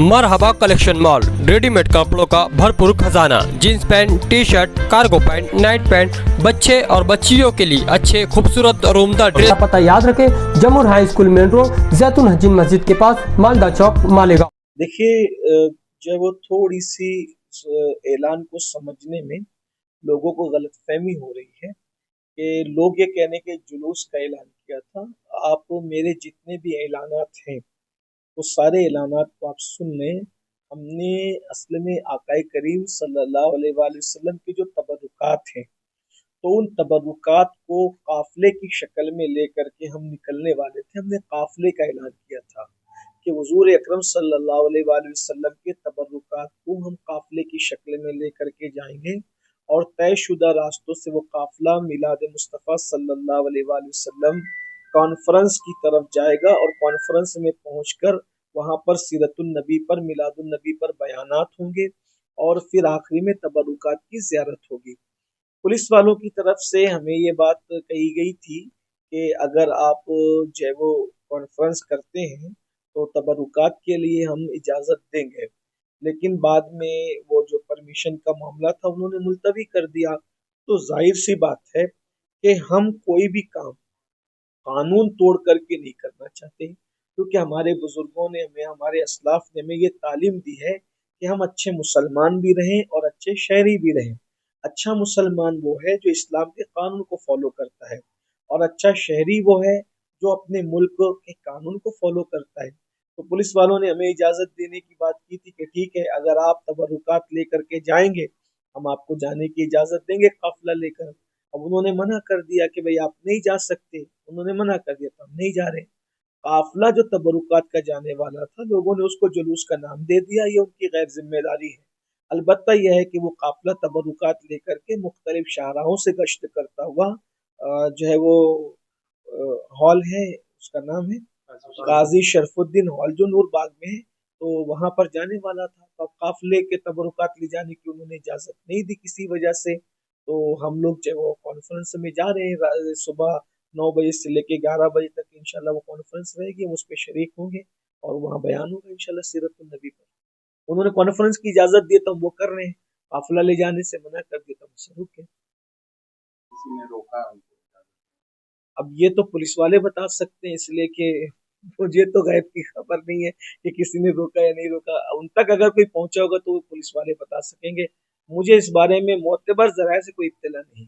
मरहबा collection mall, readymade कपड़ों का भरपूर खजाना, jeans pant, T shirt, cargo pant, night pant, बच्चे और बच्चियों के लिए अच्छे खूबसूरत और उम्दा ड्रेस। पता याद रखें, जमुर हाई स्कूल मेन रोड, जैतून हजीन मस्जिद के पास, मालदा चौक, मालेगांव। देखिए, जो वो थोड़ी सी ऐलान को समझने में लोगों को गलतफहमी हो रही है कि लोग ये कहने के जुलूस का ऐलान किया था। आप मेरे जितने भी ऐलानात हैं वो सारे ऐलानात को आप सुन लें। हमने असल में आकाए करीम सल्लल्लाहु अलैहि वसल्लम के जो तबरुकात हैं, तो उन तबरुकात को काफिले की शक्ल में लेकर के हम निकलने वाले थे। हमने काफिले का ऐलान किया था कि हुजूर अकरम सल्लल्लाहु अलैहि वसल्लम के तबरुकात को हम काफिले की शक्ल में लेकर के जाएंगे और तयशुदा रास्तों से वो काफिला मिलाद मुस्तफ़ा सल्लल्लाहु अलैहि वसल्लम कॉन्फ्रेंस की तरफ जाएगा और कॉन्फ्रेंस में पहुंचकर वहां पर सीरतुन नबी पर, मिलादुन नबी पर बयानात होंगे और फिर आखिरी में तबरुकात की ज़ियारत होगी। पुलिस वालों की तरफ से हमें ये बात कही गई थी कि अगर आप जो है वो कॉन्फ्रेंस करते हैं तो तबरुकात के लिए हम इजाज़त देंगे, लेकिन बाद में वो जो परमिशन का मामला था उन्होंने मुलतवी कर दिया। तो जाहिर सी बात है कि हम कोई भी काम कानून तोड़ करके नहीं करना चाहते, क्योंकि हमारे बुजुर्गों ने हमें, हमारे असलाफ ने हमें ये तालीम दी है कि हम अच्छे मुसलमान भी रहें और अच्छे शहरी भी रहें। अच्छा मुसलमान वो है जो इस्लाम के कानून को फॉलो करता है और अच्छा शहरी वो है जो अपने मुल्क के कानून को फॉलो करता है। तो पुलिस वालों ने हमें इजाज़त देने की बात की थी कि ठीक है, अगर आप तबरुकात लेकर के जाएंगे हम आपको जाने की इजाज़त देंगे काफिला लेकर। अब उन्होंने मना कर दिया कि भाई आप नहीं जा सकते, उन्होंने मना कर दिया तो हम नहीं जा रहे। काफिला जो तबरुकात का जाने वाला था, लोगों ने उसको जुलूस का नाम दे दिया, ये उनकी गैर जिम्मेदारी है। अलबत्ता यह है कि वो काफिला तबरुकात लेकर के मुख्तलिफ शाहराहों से गश्त करता हुआ जो है वो हॉल है, उसका नाम है गाजी शरफुद्दीन हॉल जो नूर बाग में है, तो वहां पर जाने वाला था। तो अब काफिले के तबरुकात ले जाने की उन्होंने इजाजत नहीं दी किसी वजह से, तो हम लोग जो वो कॉन्फ्रेंस में जा रहे हैं। सुबह 9 बजे से लेके 11 बजे तक इंशाल्लाह वो कॉन्फ्रेंस रहेगी, हम उस पर शरीक होंगे और वहाँ बयान होगा इंशाल्लाह सीरत नबी पर। उन्होंने कॉन्फ्रेंस की इजाजत दी तो हम वो कर रहे हैं, काफिला ले जाने से मना कर दिया तो हमसे रुके। किसी ने रोका उनको? अब ये तो पुलिस वाले बता सकते हैं, इसलिए कि मुझे तो गैब की खबर नहीं है कि किसी ने रोका या नहीं रोका। उन तक अगर कोई पहुंचा होगा तो वो पुलिस वाले बता सकेंगे। मुझे इस बारे में मोतबर जराये से कोई इत्तला नहीं।